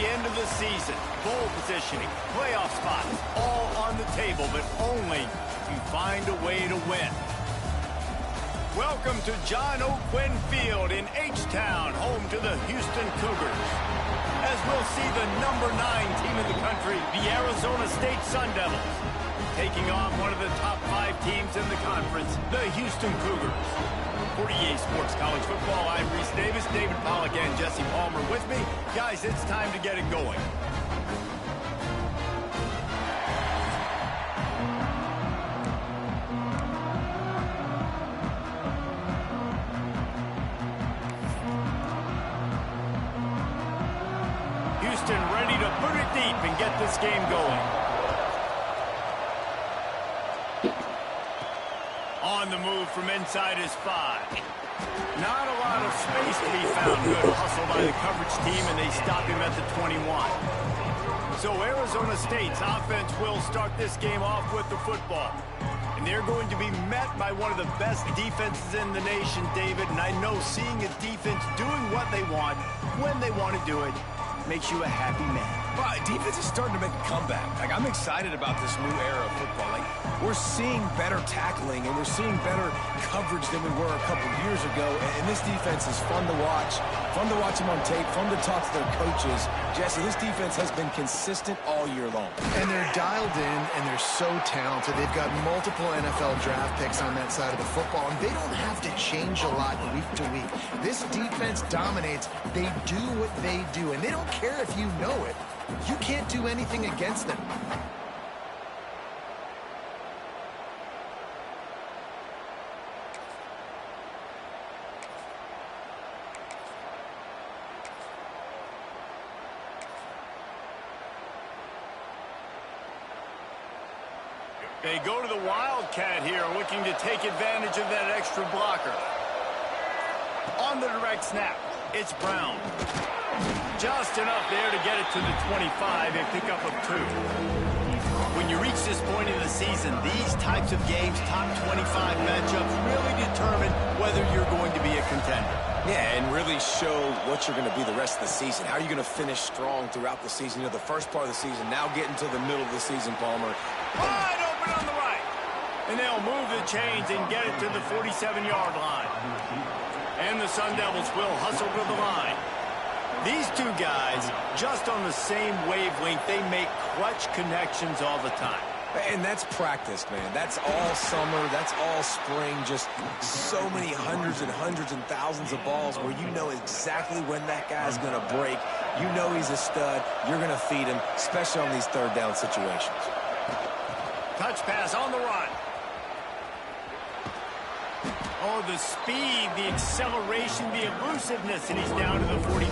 end of the season. Bowl positioning, playoff spots, all on the table, but only if you find a way to win. Welcome to John O. Quinn Field in H-Town, home to the Houston Cougars. As we'll see the #9 team in the country, the Arizona State Sun Devils, taking on one of the top 5 teams in the conference, the Houston Cougars. For EA Sports College Football, I'm Reese Davis, David Pollack, and Jesse Palmer with me. Guys, it's time to get it going. Houston ready to put it deep and get this game going. On the move from inside his 5. Not a lot of space to be found. Good hustle by the coverage team, and they stop him at the 21. So Arizona State's offense will start this game off with the football. And they're going to be met by one of the best defenses in the nation, David. And I know seeing a defense doing what they want, when they want to do it, makes you a happy man. Well, defense is starting to make a comeback. I'm excited about this new era of football. We're seeing better tackling, and we're seeing better coverage than we were a couple years ago. And this defense is fun to watch them on tape, fun to talk to their coaches. Jesse, this defense has been consistent all year long. And they're dialed in, and they're so talented. They've got multiple NFL draft picks on that side of the football, and they don't have to change a lot week to week. This defense dominates. They do what they do, and they don't care if you know it. You can't do anything against them. They go to the Wildcat here, looking to take advantage of that extra blocker. On the direct snap, it's Brown. Just enough there to get it to the 25 and pick up a 2. When you reach this point in the season, these types of games, top 25 matchups, really determine whether you're going to be a contender. Yeah, and really show what you're going to be the rest of the season. How are you going to finish strong throughout the season? You know, the first part of the season, now getting to the middle of the season, Palmer. Wide open on the right. And they'll move the chains and get it to the 47-yard line. And the Sun Devils will hustle to the line. These two guys, just on the same wavelength, they make clutch connections all the time. And that's practice, man. That's all summer. That's all spring. Just so many hundreds and thousands of balls where you know exactly when that guy's going to break. You know he's a stud. You're going to feed him, especially on these third down situations. Touch pass on the run. Oh, the speed, the acceleration, the elusiveness, and he's down to the 43.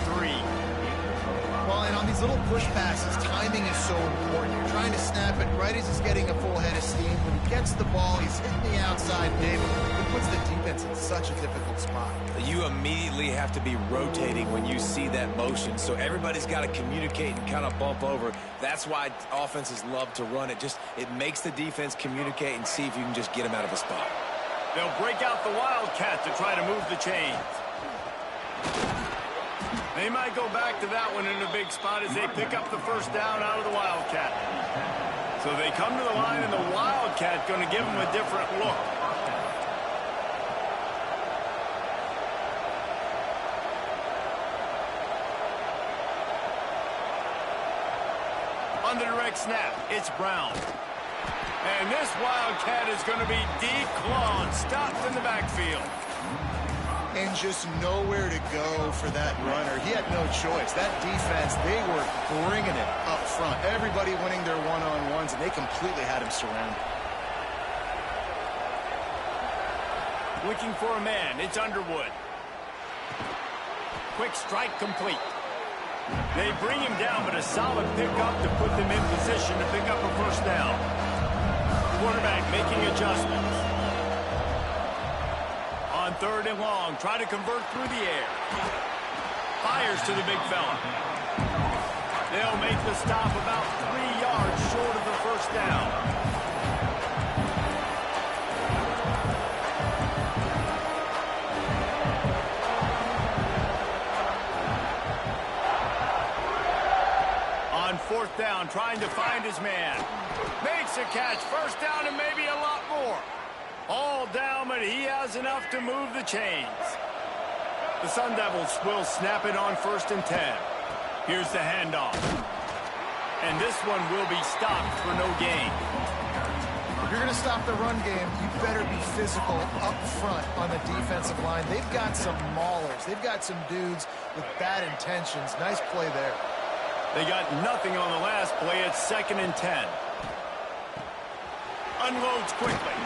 Well, and on these little push passes, timing is so important. You're trying to snap it right as he's getting a full head of steam. When he gets the ball, he's hitting the outside, David. It puts the defense in such a difficult spot. You immediately have to be rotating when you see that motion, so everybody's got to communicate and kind of bump over. That's why offenses love to run it. It makes the defense communicate and see if you can just get them out of a spot. They'll break out the Wildcat to try to move the chains. They might go back to that one in a big spot as they pick up the first down out of the Wildcat. So they come to the line, and the Wildcat going to give them a different look. On the direct snap, it's Brown. And this Wildcat is going to be declawed, stopped in the backfield. And just nowhere to go for that runner. He had no choice. That defense, they were bringing it up front. Everybody winning their one-on-ones, and they completely had him surrounded. Looking for a man, it's Underwood. Quick strike complete. They bring him down, but a solid pickup to put them in position to pick up a first down. Quarterback making adjustments. On 3rd and long, try to convert through the air. Fires to the big fella. They'll make the stop about 3 yards short of the first down. fourth down, trying to find his man. Makes a catch, first down, and maybe a lot more. All down, but he has enough to move the chains. The Sun Devils will snap it on 1st and 10. Here's the handoff. And this one will be stopped for no gain. If you're going to stop the run game, you better be physical up front on the defensive line. They've got some maulers. They've got some dudes with bad intentions. Nice play there. They got nothing on the last play. It's 2nd and 10. Unloads quickly.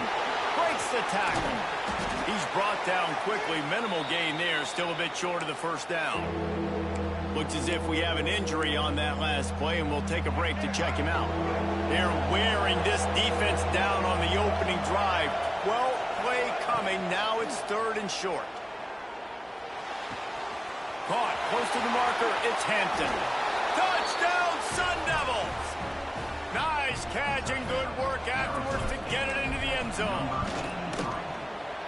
Breaks the tackle. He's brought down quickly. Minimal gain there. Still a bit short of the first down. Looks as if we have an injury on that last play, and we'll take a break to check him out. They're wearing this defense down on the opening drive. 12th play coming. Now it's 3rd and short. Caught close to the marker. It's Hampton. Touchdown, Sun Devils! Nice catch and good work afterwards to get it into the end zone.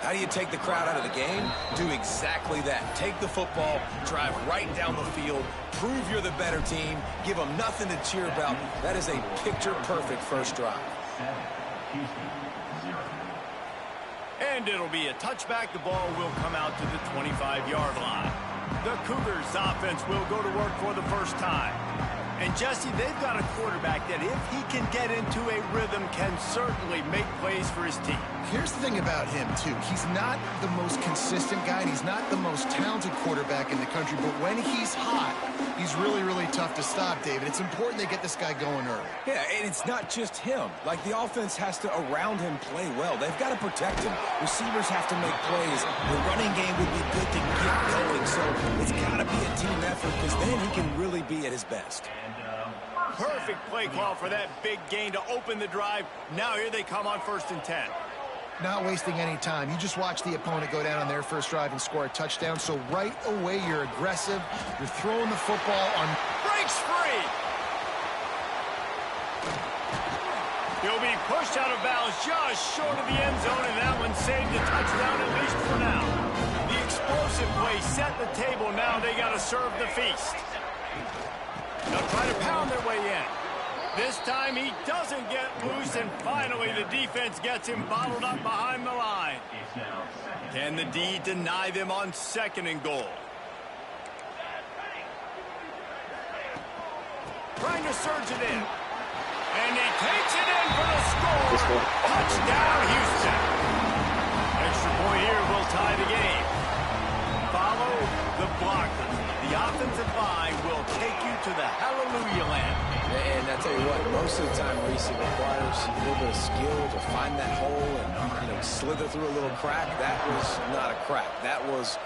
How do you take the crowd out of the game? Do exactly that. Take the football, drive right down the field, prove you're the better team, give them nothing to cheer about. That is a picture-perfect first drive. And it'll be a touchback. The ball will come out to the 25-yard line. The Cougars offense will go to work for the first time. And, Jesse, they've got a quarterback that, if he can get into a rhythm, can certainly make plays for his team. Here's the thing about him, too. He's not the most consistent guy, and he's not the most talented quarterback in the country, but when he's hot, he's really, really tough to stop, David. It's important they get this guy going early. Yeah, and it's not just him. Like, the offense has to, around him, play well. They've got to protect him. Receivers have to make plays. The running game would be good to get going, so it's got to be a team effort, because then he can really be at his best. Perfect play call for that big gain to open the drive. Now here they come on 1st and 10. Not wasting any time. You just watch the opponent go down on their first drive and score a touchdown. So right away, you're aggressive. You're throwing the football on. Breaks free. He'll be pushed out of bounds just short of the end zone, and that one saved a touchdown, at least for now. The explosive play set the table. Now they got to serve the feast. They'll try to pound their way in. This time he doesn't get loose, and finally the defense gets him bottled up behind the line. Can the D deny them on 2nd and goal? Trying to surge it in. And he takes it in for the score. Touchdown, Houston. Extra point here will tie the game. Follow the blockers. The offensive line will take you to the hallelujah land. And I tell you what, most of the time, Reese, it requires a little bit of skill to find that hole and, slither through a little crack. That was not a crack. That was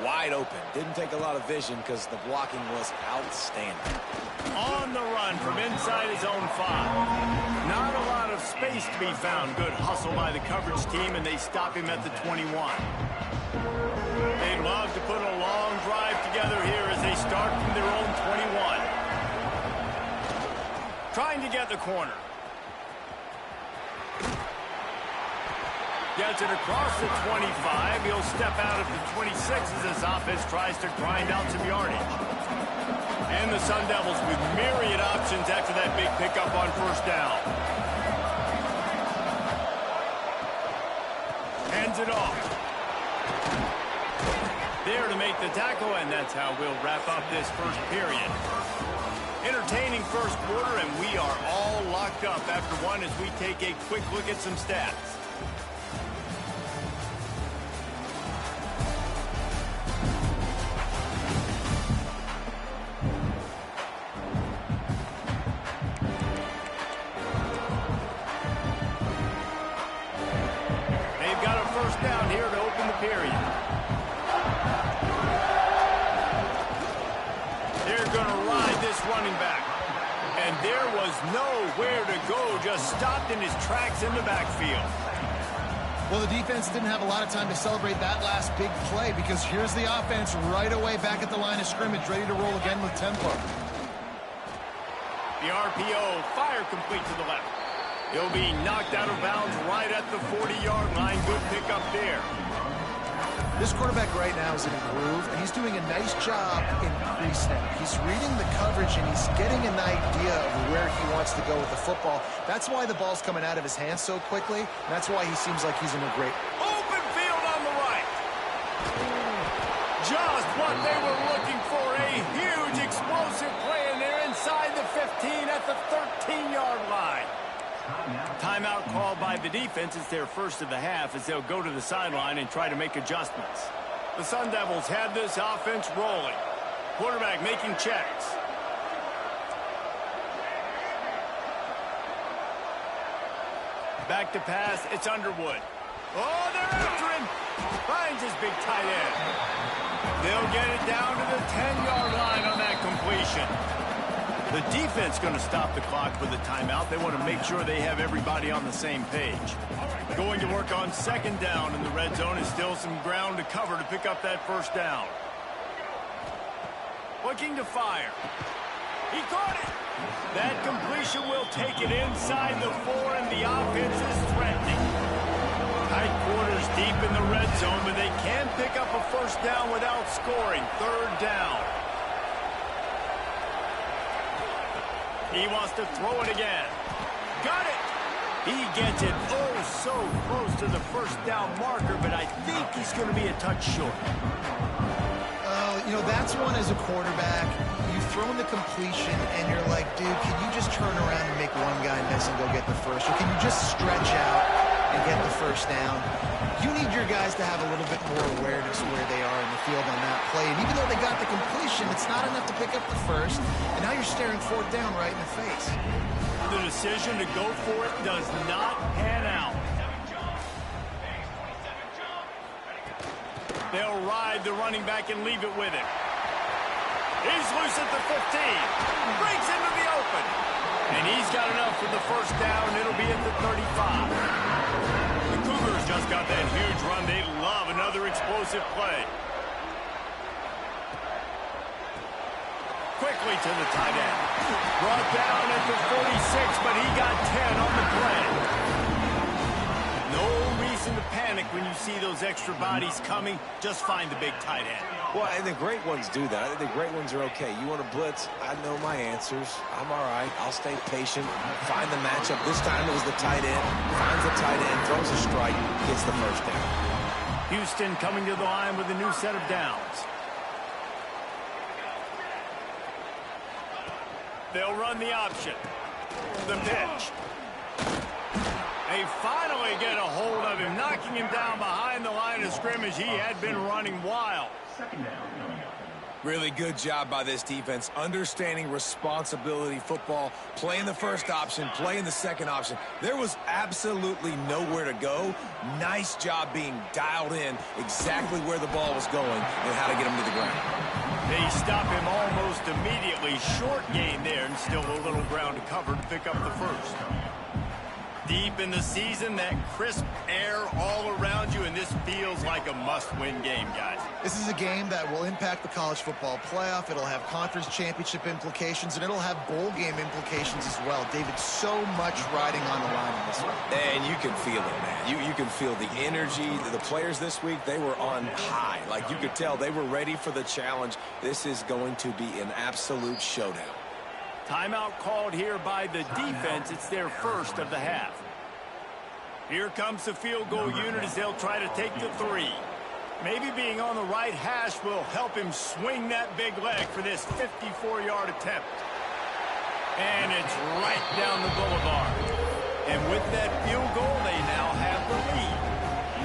wide open. Didn't take a lot of vision because the blocking was outstanding. On the run from inside his own 5. Not a lot of space to be found. Good hustle by the coverage team, and they stop him at the 21. They'd love to put a long drive together here as they start from their own 21. Trying to get the corner. Gets it across the 25. He'll step out at the 26 as his offense tries to grind out some yardage. And the Sun Devils with myriad options after that big pickup on 1st down. Hands it off. There to make the tackle, and that's how we'll wrap up this first period. Entertaining first quarter, and we are all locked up after one as we take a quick look at some stats. They've got a first down here to open the period. They're going to ride this running back. And there was nowhere to go, just stopped in his tracks in the backfield. Well, the defense didn't have a lot of time to celebrate that last big play because here's the offense right away back at the line of scrimmage, ready to roll again with tempo. The RPO, fire complete to the left. He'll be knocked out of bounds right at the 40-yard line. Good pickup there. This quarterback right now is in a groove, and he's doing a nice job in pre-snap. He's reading the coverage, and he's getting an idea of where he wants to go with the football. That's why the ball's coming out of his hands so quickly, and that's why he seems like he's in a great... Open field on the right. Just what they were looking for. A huge explosive play, and they're inside the 15 at the 13-yard line. Timeout called by the defense. It's their first of the half as they'll go to the sideline and try to make adjustments. The Sun Devils have this offense rolling. Quarterback making checks. Back to pass. It's Underwood. Oh, they're after him. Finds his big tight end. They'll get it down to the 10-yard line on that completion. The defense going to stop the clock with a timeout. They want to make sure they have everybody on the same page. Going to work on second down in the red zone. Is still some ground to cover to pick up that first down. Looking to fire. He caught it. That completion will take it inside the 4, and the offense is threatening. Tight quarters deep in the red zone, but they can pick up a first down without scoring. Third down. He wants to throw it again. Got it. He gets it oh so close to the first down marker, but I think he's going to be a touch short. You know, that's one as a quarterback. You've thrown the completion, and you're like, dude, can you just turn around and make one guy miss and go get the first? Or can you just stretch out and get the first down? You need your guys to have a little bit more awareness of where they are in the field on that play. And even though they got the completion, it's not enough to pick up the first. And now you're staring fourth down right in the face. The decision to go for it does not pan out. They'll ride the running back and leave it with him. He's loose at the 15. Breaks into the open. And he's got enough for the first down. It'll be at the 35. The Cougars just got that huge run. They love another explosive play. Quickly to the tight end. Brought down at the 46, but he got 10 on the play. No reason to panic when you see those extra bodies coming. Just find the big tight end. Well, and the great ones do that. I think the great ones are okay. You want to blitz? I know my answers. I'm all right. I'll stay patient. Find the matchup. This time it was the tight end. Finds the tight end, throws a strike, gets the first down. Houston coming to the line with a new set of downs. They'll run the option. The pitch. They finally get a hold of him, knocking him down behind the line of scrimmage. He had been running wild. Really good job by this defense, understanding responsibility football, playing the first option, playing the second option. There was absolutely nowhere to go. Nice job being dialed in exactly where the ball was going and how to get him to the ground. They stop him almost immediately. Short gain there, and still a little ground to cover to pick up the first. Deep in the season, that crisp air all around you, and this feels like a must-win game, guys. This is a game that will impact the college football playoff. It'll have conference championship implications, and it'll have bowl game implications as well. David, so much riding on the line in this one. And you can feel it, man. You can feel the energy. The players this week, they were on high. Like, you could tell they were ready for the challenge. This is going to be an absolute showdown. Timeout called here by the defense. It's their first of the half. Here comes the field goal unit as they'll try to take the 3. Maybe being on the right hash will help him swing that big leg for this 54-yard attempt. And it's right down the boulevard. And with that field goal, they now have the lead.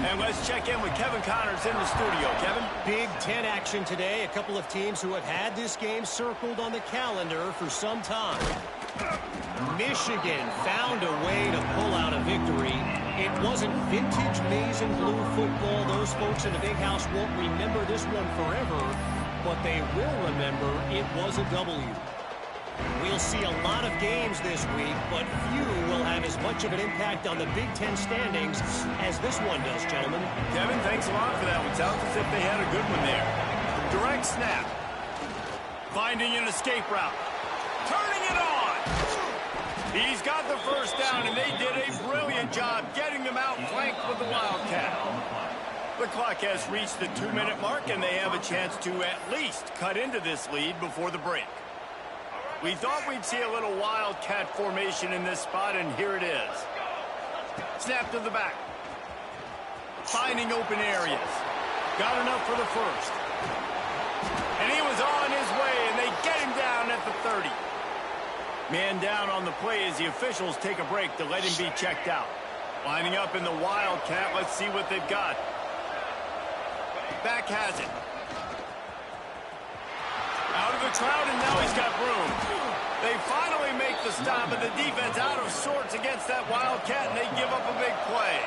And let's check in with Kevin Connors in the studio. Kevin? Big Ten action today. A couple of teams who have had this game circled on the calendar for some time. Michigan found a way to pull out a victory. It wasn't vintage maize and blue football. Those folks in the big house won't remember this one forever, but they will remember it was a W. We'll see a lot of games this week, but few will have as much of an impact on the Big Ten standings as this one does, gentlemen. Kevin, thanks a lot for that one. Sounds as if they had a good one there. Direct snap. Finding an escape route. Turning it on. He's got the first down, and they did a brilliant job getting them out flanked with the Wildcat. The clock has reached the 2-minute mark, and they have a chance to at least cut into this lead before the break. We thought we'd see a little wildcat formation in this spot, and here it is. Snap to the back. Finding open areas. Got enough for the first. And he was on his way, and they get him down at the 30. Man down on the play as the officials take a break to let him be checked out. Lining up in the wildcat. Let's see what they've got. Back has it. Out of the crowd, and now he's got room. They finally make the stop, and the defense out of sorts against that wildcat, and they give up a big play.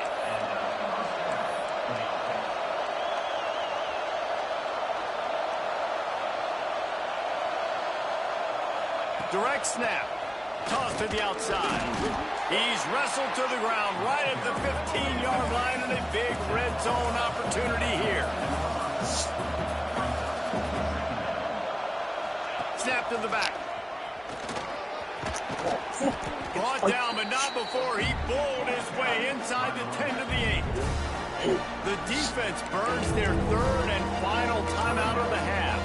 Direct snap. Toss to the outside. He's wrestled to the ground right at the 15-yard line, and a big red zone opportunity here. Snap to the back. Brought down, but not before he bowled his way inside the 10 to the 8. The defense burns their third and final timeout of the half.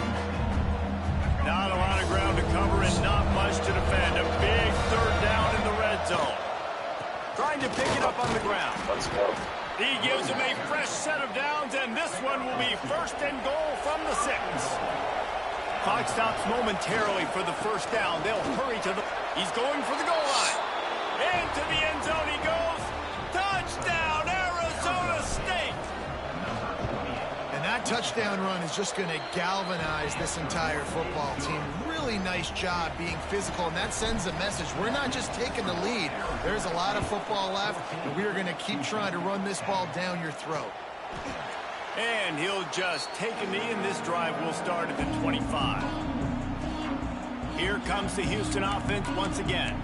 Not a lot of ground to cover and not much to defend. A big third down in the red zone. Trying to pick it up on the ground. Let's go. He gives him a fresh set of downs, and this one will be first and goal from the 6. Clock stops momentarily for the first down. They'll hurry to the... He's going for the goal line. Into the end zone he goes. Touchdown, Arizona State! And that touchdown run is just going to galvanize this entire football team. Really nice job being physical, and that sends a message. We're not just taking the lead. There's a lot of football left, and we are going to keep trying to run this ball down your throat. And he'll just take a knee, and this drive will start at the 25. Here comes the Houston offense once again.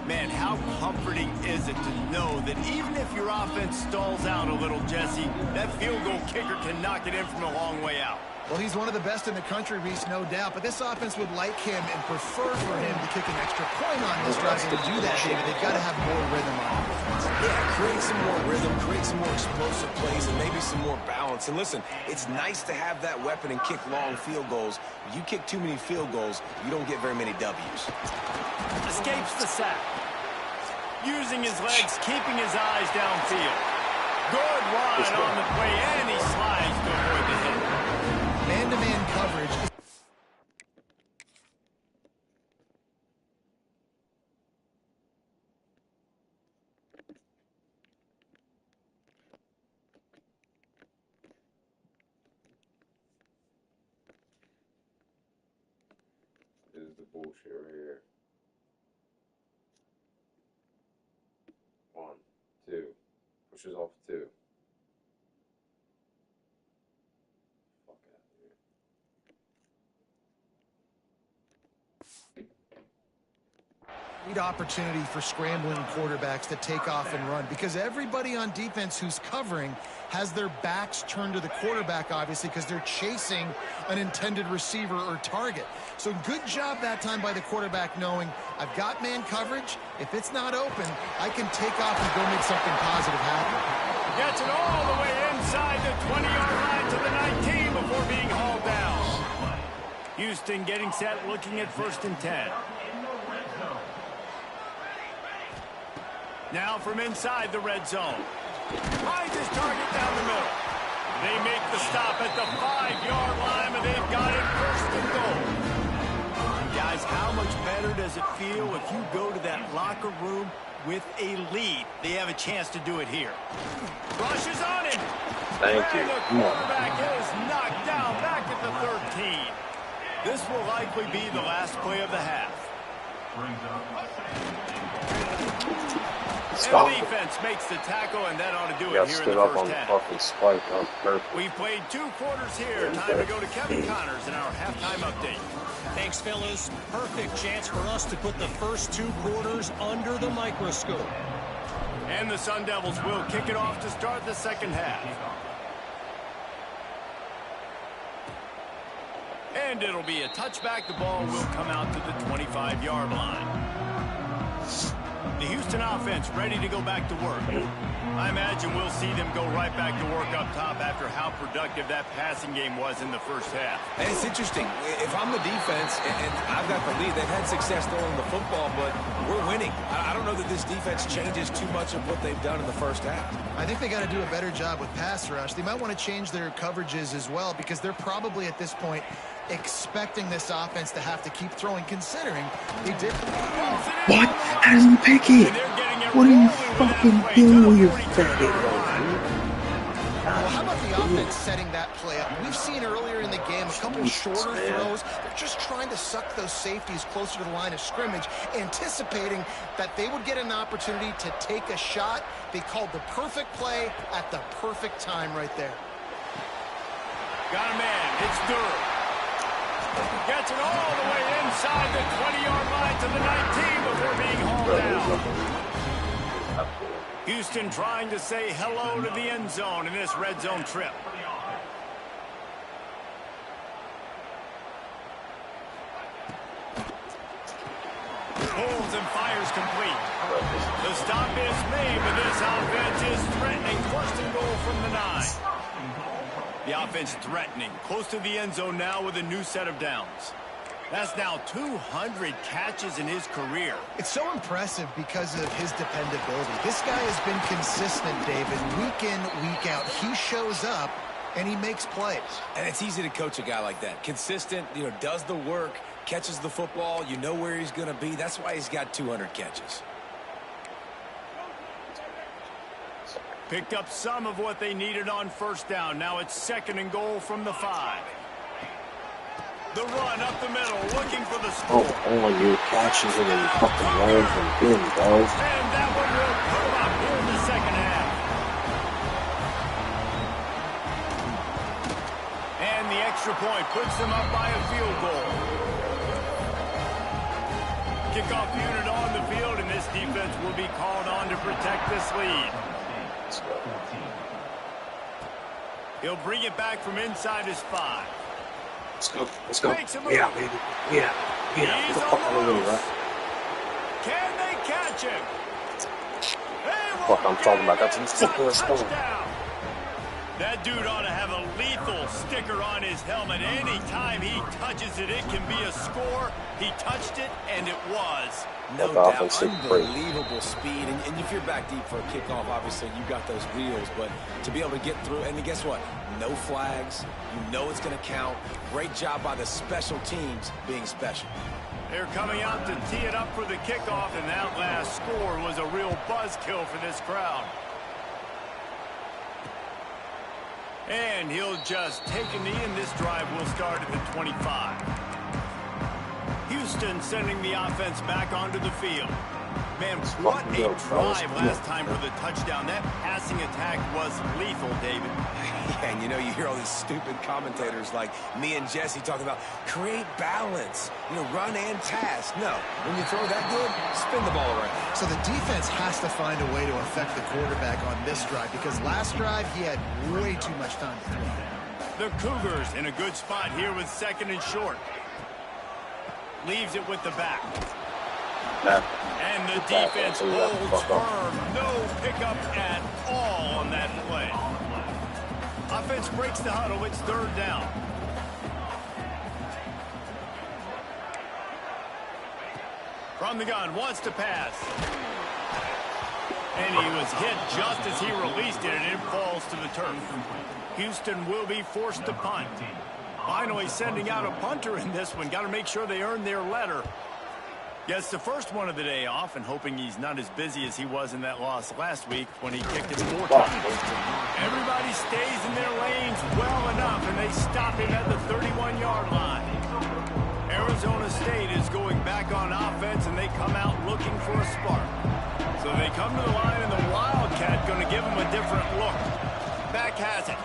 Man, how comforting is it to know that even if your offense stalls out a little, Jesse, that field goal kicker can knock it in from a long way out. Well, he's one of the best in the country, Reese, no doubt. But this offense would like him and prefer for him to kick an extra point on this drive. And to do that, David, they've got to have more rhythm on offense. Yeah, create some more rhythm, create some more explosive plays, and maybe some more balance. And listen, it's nice to have that weapon and kick long field goals. You kick too many field goals, you don't get very many W's. Escapes the sack. Using his legs, keeping his eyes downfield. Good ride on the play, and he slides to avoid the hit. Man-to-man coverage. This is the bullshit right here. 1, 2. Pushes off 2. Fuck out of here. Great opportunity for scrambling quarterbacks to take off and run, because everybody on defense who's covering has their backs turned to the quarterback, obviously, because they're chasing an intended receiver or target. So good job that time by the quarterback knowing I've got man coverage. If it's not open, I can take off and go make something positive happen. Gets it all the way inside the 20-yard line to the 19 before being hauled down. Houston getting set, looking at 1st and 10. Now from inside the red zone. Finds his target down the middle. They make the stop at the 5-yard line, and they've got it 1st and goal. And guys, how much better does it feel if you go to that locker room with a lead? They have a chance to do it here. Rushes on him. Thank you. And the quarterback is knocked down back at the 13. This will likely be the last play of the half. And the defense makes the tackle, and that ought to do it here in the first half. Spike on purpose. We've played 2 quarters here. Time to go to Kevin Connors in our halftime update. Thanks, fellas. Perfect chance for us to put the first 2 quarters under the microscope. And the Sun Devils will kick it off to start the second half. And it'll be a touchback. The ball will come out to the 25-yard line. The Houston offense ready to go back to work. I imagine we'll see them go right back to work up top after how productive that passing game was in the first half. And it's interesting. If I'm the defense and I've got the lead, they've had success throwing the football, but we're winning. I don't know that this defense changes too much of what they've done in the first half. I think they got to do a better job with pass rush. They might want to change their coverages as well because they're probably at this point expecting this offense to have to keep throwing, considering they did. What? How do you pick it? What are you fucking doing, you faggot? Well, how about the offense setting that play up? We've seen earlier in the game a couple shorter throws. They're just trying to suck those safeties closer to the line of scrimmage, anticipating that they would get an opportunity to take a shot. They called the perfect play at the perfect time right there. Got a man. It's Durham. Gets it all the way inside the 20-yard line to the 19 before being hauled down. Houston trying to say hello to the end zone in this red zone trip. Pulls and fires complete. The stop is made, but this offense is threatening. First and goal from the 9. The offense threatening. Close to the end zone now with a new set of downs. That's now 200 catches in his career. It's so impressive because of his dependability. This guy has been consistent, David, week in, week out. He shows up, and he makes plays. And it's easy to coach a guy like that. Consistent, does the work, catches the football, you know where he's going to be. That's why he's got 200 catches. Picked up some of what they needed on first down. Now it's second and goal from the 5. The run up the middle, looking for the score. Oh, all your catches and then you fucking learn from him, bro. And that one will come up here in the second half. And the extra point puts them up by a field goal. Kickoff unit on the field, and this defense will be called on to protect this lead. He'll bring it back from inside his 5. Let's go. Let's go. Yeah, baby. Yeah. Yeah. Get the fuck out of the way, right? Can they catch him? Fuck, I'm talking about that. Let's go. That dude ought to have a lethal sticker on his helmet. Anytime he touches it, it can be a score. He touched it, and it was. No doubt, unbelievable speed. And if you're back deep for a kickoff, obviously you got those wheels. But to be able to get through, and guess what? No flags. You know it's going to count. Great job by the special teams being special. They're coming out to tee it up for the kickoff, and that last score was a real buzzkill for this crowd. And he'll just take a knee, and this drive will start at the 25. Houston sending the offense back onto the field. Man, what a drive last time for the touchdown. That passing attack was lethal, David. Yeah, and you hear all these stupid commentators like me and Jesse talking about create balance, run and pass. No, when you throw that good, spin the ball around. So the defense has to find a way to affect the quarterback on this drive because last drive he had way too much time to throw. The Cougars in a good spot here with second and short. Leaves it with the back. And the defense holds firm. No pickup at all on that play. Offense breaks the huddle. It's third down. From the gun, wants to pass. And he was hit just as he released it, and it falls to the turf. Houston will be forced to punt. Finally sending out a punter in this one. Got to make sure they earn their letter. Gets the first one of the day off and hoping he's not as busy as he was in that loss last week when he kicked it 4 times. Everybody stays in their lanes well enough, and they stop him at the 31-yard line. Arizona State is going back on offense, and they come out looking for a spark. So they come to the line, and the Wildcat going to give them a different look. Back has it.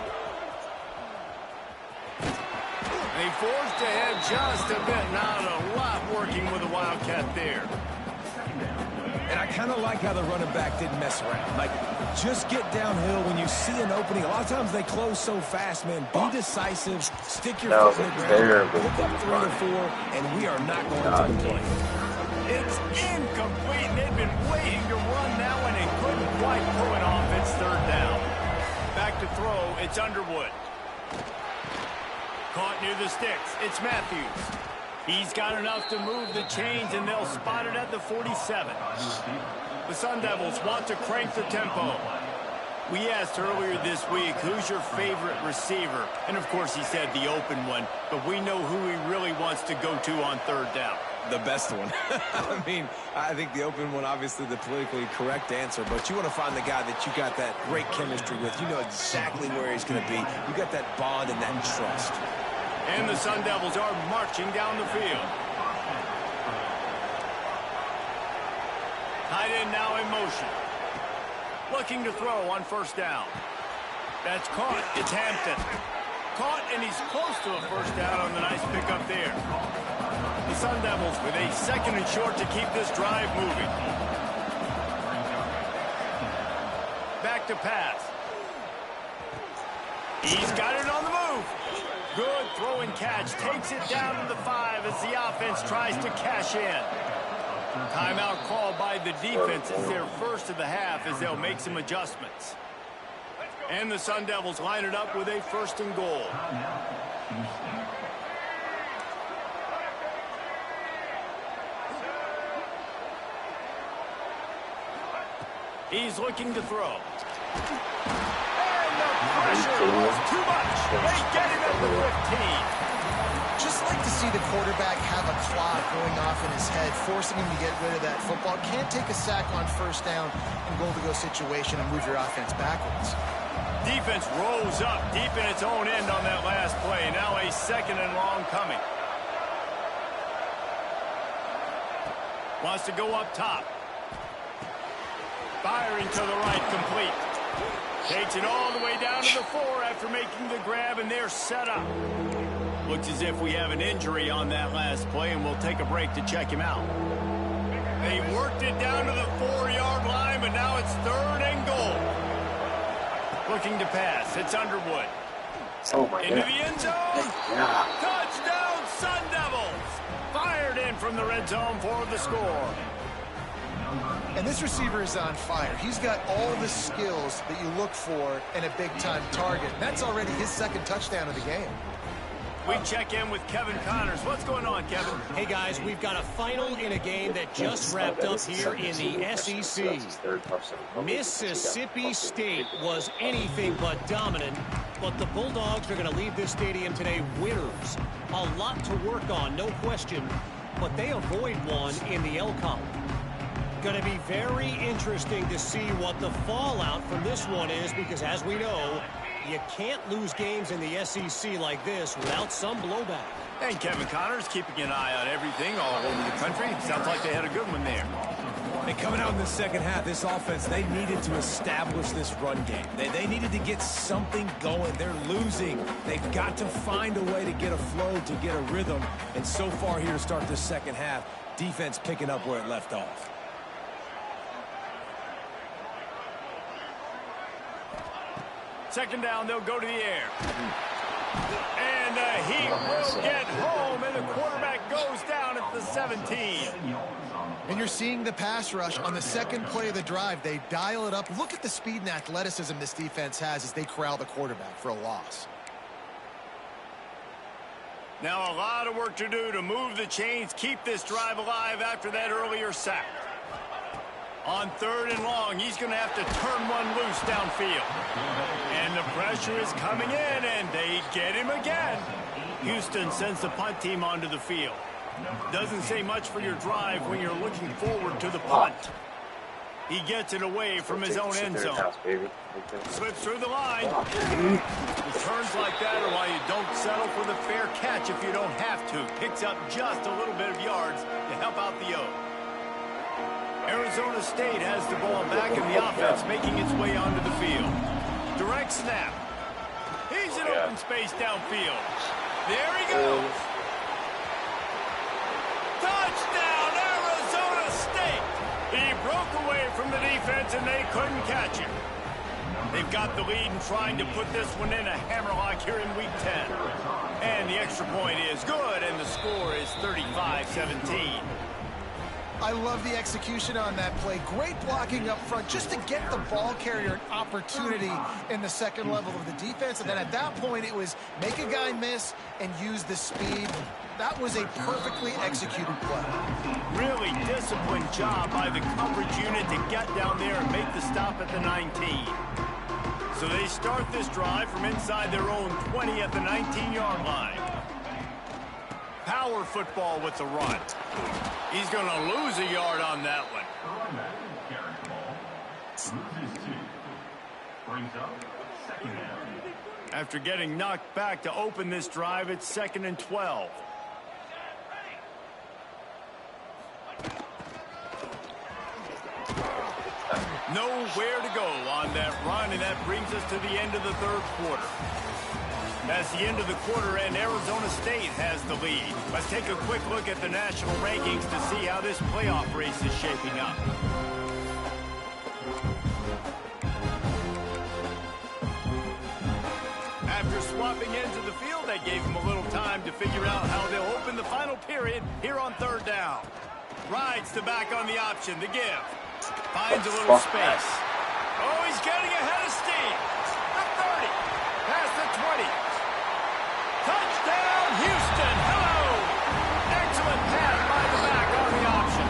They forced ahead just a bit. Not a lot working with the Wildcat there. And I kind of like how the running back didn't mess around. Like, just get downhill when you see an opening. A lot of times they close so fast, man. Be decisive. Stick your foot in the ground. Pick up 3 or 4, and we are not going to the play. It's incomplete, and they've been waiting to run that one and couldn't quite pull it off. It's third down. Back to throw, it's Underwood. Caught near the sticks, it's Matthews. He's got enough to move the chains, and they'll spot it at the 47. The Sun Devils want to crank the tempo. We asked earlier this week, who's your favorite receiver? And, of course, he said the open one, but we know who he really wants to go to on third down. The best one. I mean, I think the open one, obviously the politically correct answer, but you want to find the guy that you got that great chemistry with. You know exactly where he's going to be. You got that bond and that trust. And the Sun Devils are marching down the field. Tight end now in motion. Looking to throw on first down. That's caught. It's Hampton. Caught, and he's close to a first down on the nice pickup there. The Sun Devils with a second and short to keep this drive moving. Back to pass. He's got it on the move. Good throw and catch. Takes it down to the 5 as the offense tries to cash in. Timeout called by the defense. It's their first of the half as they'll make some adjustments. And the Sun Devils line it up with a first and goal. He's looking to throw. And the pressure was too much. They get him at the 15. Just like to see the quarterback have a clock going off in his head, forcing him to get rid of that football. Can't take a sack on first down and goal-to-go situation and move your offense backwards. Defense rolls up deep in its own end on that last play. Now a second and long coming. Wants to go up top. Firing to the right, complete. Takes it all the way down to the 4 after making the grab, and they're set up. Looks as if we have an injury on that last play, and we'll take a break to check him out. They worked it down to the 4-yard line, but now it's third and goal. Looking to pass. It's Underwood. Oh my Into God. the end zone. Yeah. Touchdown, Sun Devils. Fired in from the red zone for the score. And this receiver is on fire. He's got all the skills that you look for in a big-time target. That's already his second touchdown of the game. We check in with Kevin Connors. What's going on, Kevin? Hey, guys, we've got a final in a game that just wrapped up here in the SEC. Mississippi State was anything but dominant, but the Bulldogs are going to leave this stadium today winners. A lot to work on, no question, but they avoid one in the L column. Going to be very interesting to see what the fallout from this one is, because as we know, you can't lose games in the SEC like this without some blowback. And Kevin Connors keeping an eye on everything all over the country. Sounds like they had a good one there. And coming out in the second half, this offense, they needed to establish this run game. They needed to get something going. They're losing. They've got to find a way to get a flow, to get a rhythm. And so far here to start this second half, defense picking up where it left off. Second down, they'll go to the air. And he will get home, and the quarterback goes down at the 17. And you're seeing the pass rush on the second play of the drive. They dial it up. Look at the speed and athleticism this defense has as they corral the quarterback for a loss. Now a lot of work to do to move the chains, keep this drive alive after that earlier sack. On third and long, he's going to have to turn one loose downfield. And the pressure is coming in, and they get him again. Houston sends the punt team onto the field. Doesn't say much for your drive when you're looking forward to the punt. He gets it away from his own end zone. Slips through the line. Returns like that are why you don't settle for the fair catch if you don't have to. Picks up just a little bit of yards to help out the O. Arizona State has the ball back in the offense, making its way onto the field. Direct snap. He's in open space downfield. There he goes. Touchdown, Arizona State. He broke away from the defense, and they couldn't catch him. They've got the lead and trying to put this one in a hammerlock here in Week 10. And the extra point is good, and the score is 35-17. I love the execution on that play. Great blocking up front just to get the ball carrier an opportunity in the second level of the defense. And then at that point, it was make a guy miss and use the speed. That was a perfectly executed play. Really disciplined job by the coverage unit to get down there and make the stop at the 19. So they start this drive from inside their own 20 at the 19-yard line. Power football with the run. He's going to lose a yard on that one. After getting knocked back to open this drive, it's 2nd and 12. Nowhere to go on that run, and that brings us to the end of the third quarter. That's the end of the quarter, and Arizona State has the lead. Let's take a quick look at the national rankings to see how this playoff race is shaping up. After swapping ends of the field, that gave them a little time to figure out how they'll open the final period here on third down. Rides the back on the option, the give. Finds a little space. Oh, he's getting ahead of steam. The 30. Past the 20. Touchdown, Houston. Hello. Excellent pass by the back on the option.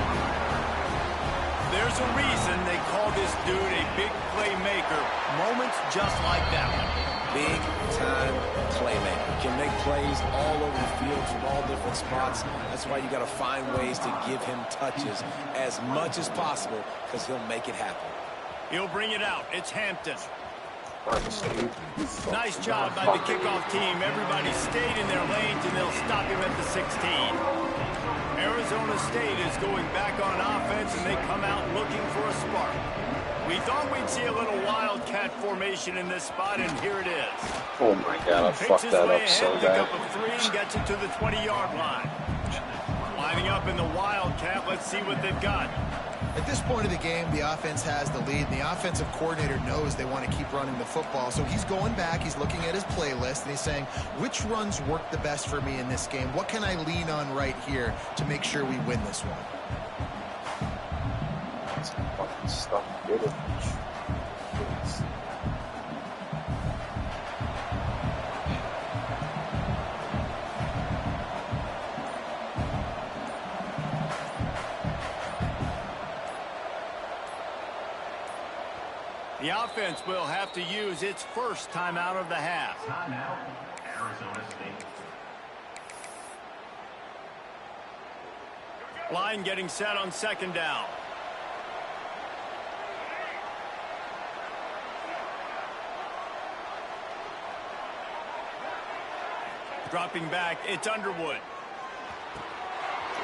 There's a reason they call this dude a big playmaker. Moments just like that one. Big-time playmaker. Can make plays all over the field from all different spots. That's why you got to find ways to give him touches as much as possible because he'll make it happen. He'll bring it out. It's Hampton. Nice job by the kickoff team. Everybody stayed in their lanes, and they'll stop him at the 16. Arizona State is going back on offense, and they come out looking for a spark. We thought we'd see a little wildcat formation in this spot, and here it is. Oh my God, I fucked that up so bad. Pick up a 3 and gets it to the 20-yard line. Lining up in the wildcat, let's see what they've got. At this point of the game, the offense has the lead, and the offensive coordinator knows they want to keep running the football. So he's going back, he's looking at his playlist, and he's saying, which runs work the best for me in this game? What can I lean on right here to make sure we win this one? Fucking stuff. Get it. The offense will have to use its first timeout of the half. Timeout, Arizona State. Line getting set on 2nd down. Dropping back, it's Underwood.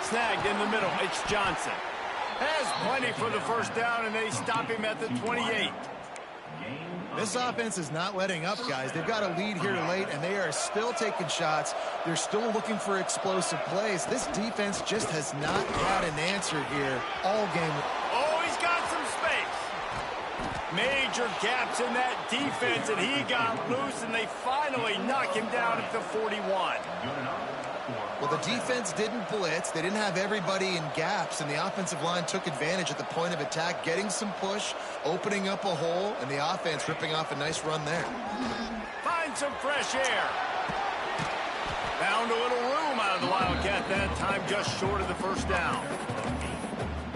Snagged in the middle, it's Johnson. Has plenty for the first down, and they stop him at the 28. This offense is not letting up, guys. They've got a lead here late, and they are still taking shots. They're still looking for explosive plays. This defense just has not had an answer here all game. Oh, he's got some space. Major gaps in that defense, and he got loose, and they finally knock him down at the 41. Well, the defense didn't blitz. They didn't have everybody in gaps, and the offensive line took advantage at the point of attack, getting some push, opening up a hole, and the offense ripping off a nice run there. Find some fresh air. Found a little room out of the Wildcat that time, just short of the first down.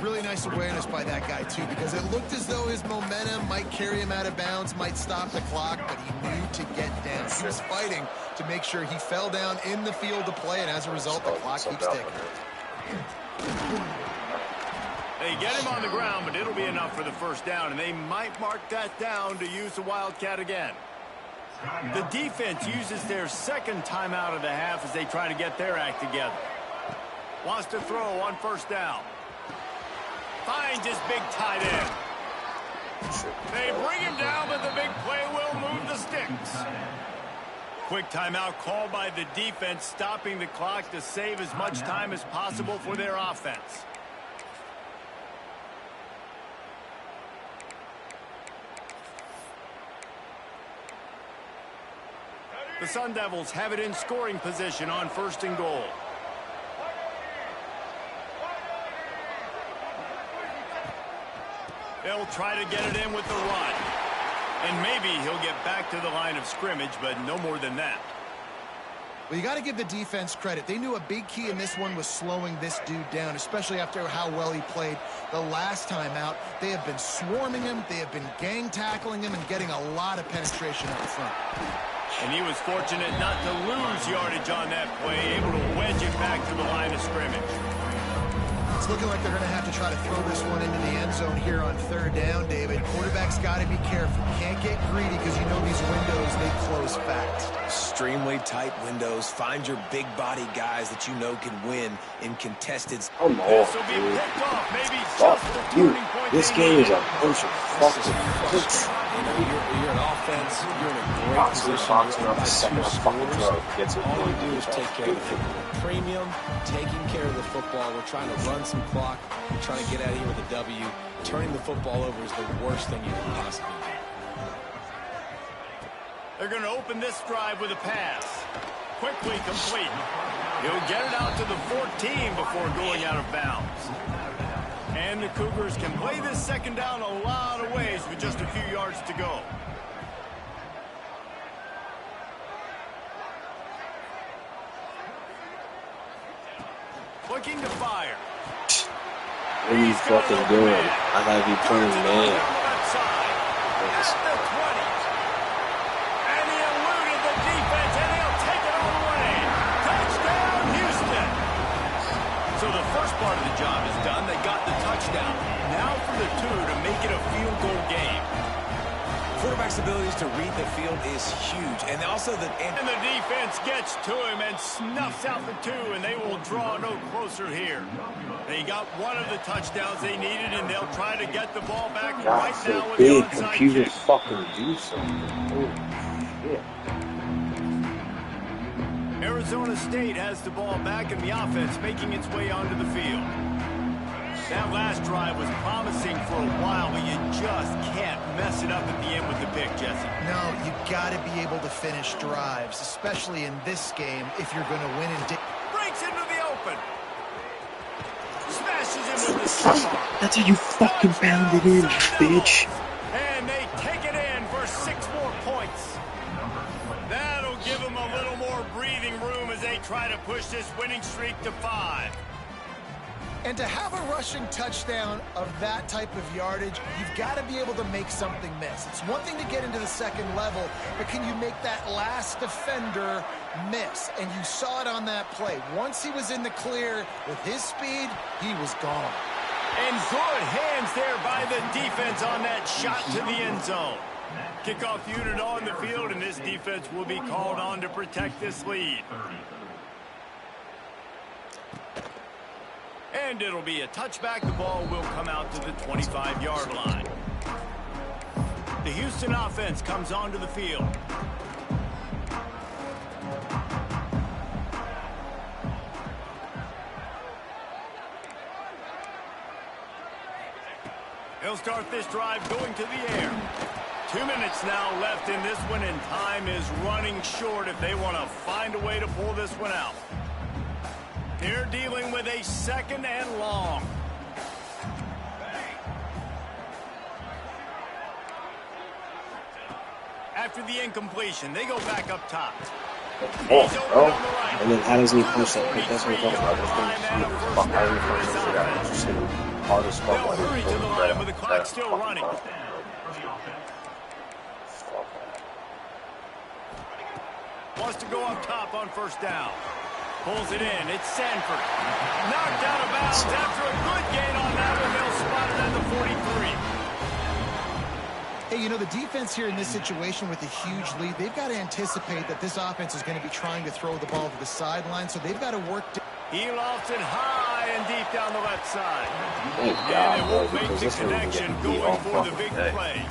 Really nice awareness by that guy, too, because it looked as though his momentum might carry him out of bounds, might stop the clock, but he knew to get down. He was fighting to make sure he fell down in the field to play, and as a result, the clock keeps ticking. They get him on the ground, but it'll be enough for the first down, and they might mark that down to use the Wildcat again. The defense uses their second timeout of the half as they try to get their act together. Wants to throw on first down. Finds his big tight end. They bring him down, but the big play will move the sticks. Quick timeout called by the defense, stopping the clock to save as much time as possible for their offense. The Sun Devils have it in scoring position on 1st and goal. They'll try to get it in with the run. And maybe he'll get back to the line of scrimmage, but no more than that. Well, you got to give the defense credit. They knew a big key in this one was slowing this dude down, especially after how well he played the last time out. They have been swarming him. They have been gang tackling him and getting a lot of penetration up front. And he was fortunate not to lose yardage on that play, able to wedge it back to the line of scrimmage. It's looking like they're going to have to try to throw this one into the end zone here on third down, David. Quarterback's got to be careful. Can't get greedy because you know these windows, they close fast. Extremely tight windows. Find your big body guys that you know can win in contested. Come on, This will be picked off. Maybe fuck just the you. turning point. This game is a bunch of fucking hooks. You know, you're an offense. You're in a great Boxing, position. boxing You're up the second two fucking scores. throw. Gets it. All you do is take care of the football. Premium, taking care of the football. We're trying to run some clock. We're trying to get out of here with a W. Turning the football over is the worst thing you can possibly do. They're going to open this drive with a pass. Quickly complete. He'll get it out to the 14 before going out of bounds. And the Cougars can play this second down a lot of ways with just a few yards to go. Looking to fire. What are you fucking doing? I gotta be playing man. At the 20. And he eluded the defense, and he'll take it all the way. Touchdown, Houston. So the first part of the job is done. They got the touchdown. Now for the two to make it a field goal game. Quarterback's abilities to read the field is huge. And also And the defense gets to him and snuffs out the two, and they will draw no closer here. They got one of the touchdowns they needed, and they'll try to get the ball back right That's now a with the big onside computer kick. fucking do something. Holy shit. Arizona State has the ball back, and the offense making its way onto the field. That last drive was promising for a while, but you just can't mess it up at the end with the pick, Jesse. No, you got to be able to finish drives, especially in this game if you're going to win and Breaks into the open. Smashes him with the star. That's how you fucking pound it in, bitch. And they take it in for 6 more points. That'll give them a little more breathing room as they try to push this winning streak to 5. And to have a rushing touchdown of that type of yardage, you've got to be able to make something miss. It's one thing to get into the second level, but can you make that last defender miss? And you saw it on that play. Once he was in the clear with his speed, he was gone. And good hands there by the defense on that shot to the end zone. Kickoff unit on the field, and this defense will be called on to protect this lead. And it'll be a touchback. The ball will come out to the 25-yard line. The Houston offense comes onto the field. He'll start this drive going to the air. 2 minutes now left in this one, and time is running short if they want to find a way to pull this one out. They're dealing with a second and long. After the incompletion, they go back up top. And then how does he punch that pick? That's what I'm talking about. This thing's fuck. How do you punch that shit out? It's just hard as fuck. They'll hurry to the line with the clock still running. Wants to go up top on first down. Pulls it in. It's Sanford. Knocked out of bounds after a good gain on that one. They'll spot it at the 43. Hey, you know, the defense here in this situation with a huge lead, they've got to anticipate that this offense is going to be trying to throw the ball to the sideline, so they've got to work. He lofts it high and deep down the left side. Thank And God, it bro, won't make because the this one is connection getting beat going all for the fucking big day. play.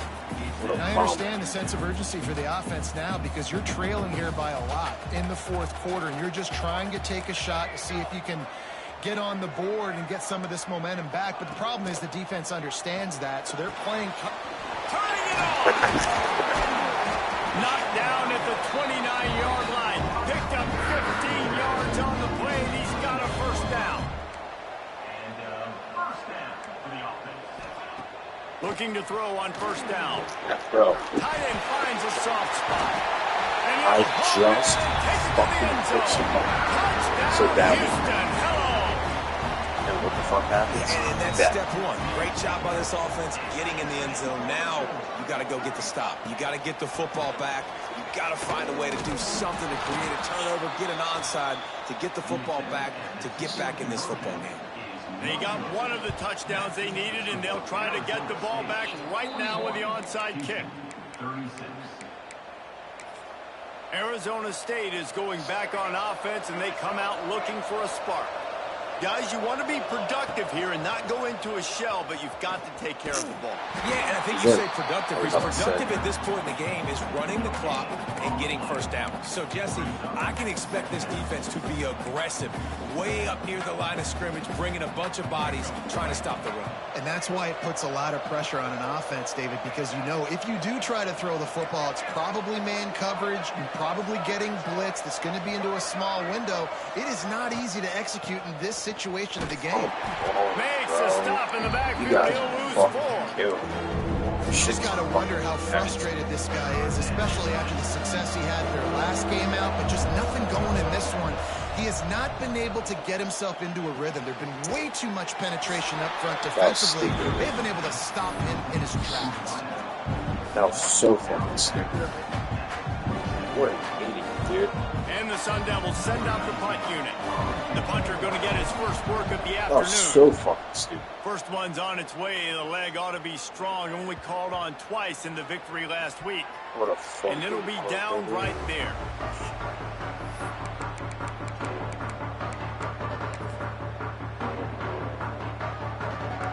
And I understand the sense of urgency for the offense now because you're trailing here by a lot in the fourth quarter, and you're just trying to take a shot to see if you can get on the board and get some of this momentum back. But the problem is the defense understands that, so they're playing. Turning it on. Knocked down at the 29-yard line. Picked up 15 yards on the play, and he's got a first down. And first down for the offense. Looking to throw on first down. Bro, Tight end finds a soft spot. And I he'll just take it to the fucking end hit zone. somebody. Touchdown, So that Houston. Hello. and what the fuck happens? And that's That. step one. Great job by this offense getting in the end zone. Now you got to go get the stop. You got to get the football back. You got to find a way to do something to create a turnover, get an onside, to get the football back, to get back in this football game. They got one of the touchdowns they needed, and they'll try to get the ball back right now with the onside kick. 36. Arizona State is going back on offense, and they come out looking for a spark. Guys, you want to be productive here and not go into a shell, but you've got to take care of the ball. Yeah, and I think you say productive. He's productive at this point in the game is running the clock and getting first down. So, Jesse, I can expect this defense to be aggressive, way up near the line of scrimmage, bringing a bunch of bodies, trying to stop the run. And that's why it puts a lot of pressure on an offense, David, because you know if you do try to throw the football, it's probably man coverage, you're probably getting blitzed, it's going to be into a small window. It is not easy to execute in this situation of the game. Makes a stop in the backfield. He'll lose 4. Just got to wonder how frustrated this guy is, especially after the success he had in their last game out, but just nothing going in this one. He has not been able to get himself into a rhythm. There's been way too much penetration up front defensively. They've been able to stop him in his tracks. That was so fucking stupid. What an idiot, dude. And the Sun Devils send out the punt unit. The punter going to get his first work of the That afternoon. was so fucking stupid. First one's on its way. The leg ought to be strong. Only called on twice in the victory last week. What a fucking... And it'll be down right there.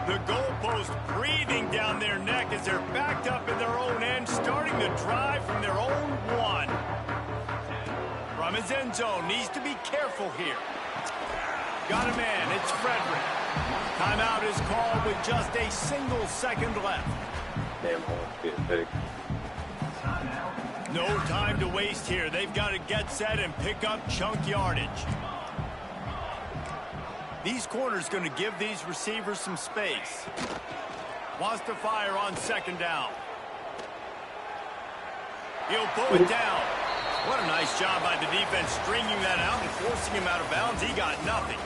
The goalpost breathing down their neck as they're backed up in their own end, starting the drive from their own 1. From his end zone, needs to be careful here. Got a man, it's Frederick. Timeout is called with just a single second left. Damn, hole getting big. No time to waste here. They've got to get set and pick up chunk yardage. These corners going to give these receivers some space. Wants to fire on second down. He'll pull it down. What a nice job by the defense stringing that out and forcing him out of bounds. He got nothing.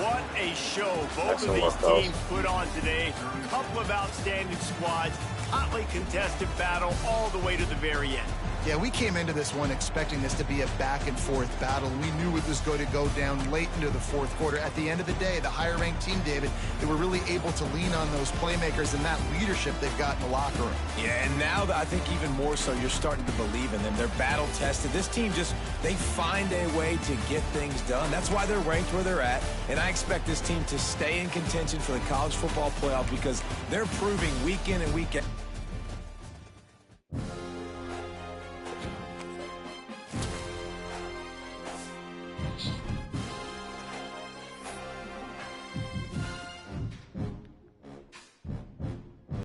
What a show both of these teams put on today. A couple of outstanding squads. Hotly contested battle all the way to the very end. Yeah, we came into this one expecting this to be a back-and-forth battle. We knew it was going to go down late into the fourth quarter. At the end of the day, the higher-ranked team, David, they were really able to lean on those playmakers and that leadership they've got in the locker room. Yeah, and now I think even more so, you're starting to believe in them. They're battle-tested. This team they find a way to get things done. That's why they're ranked where they're at. And I expect this team to stay in contention for the college football playoff because they're proving week in and week out.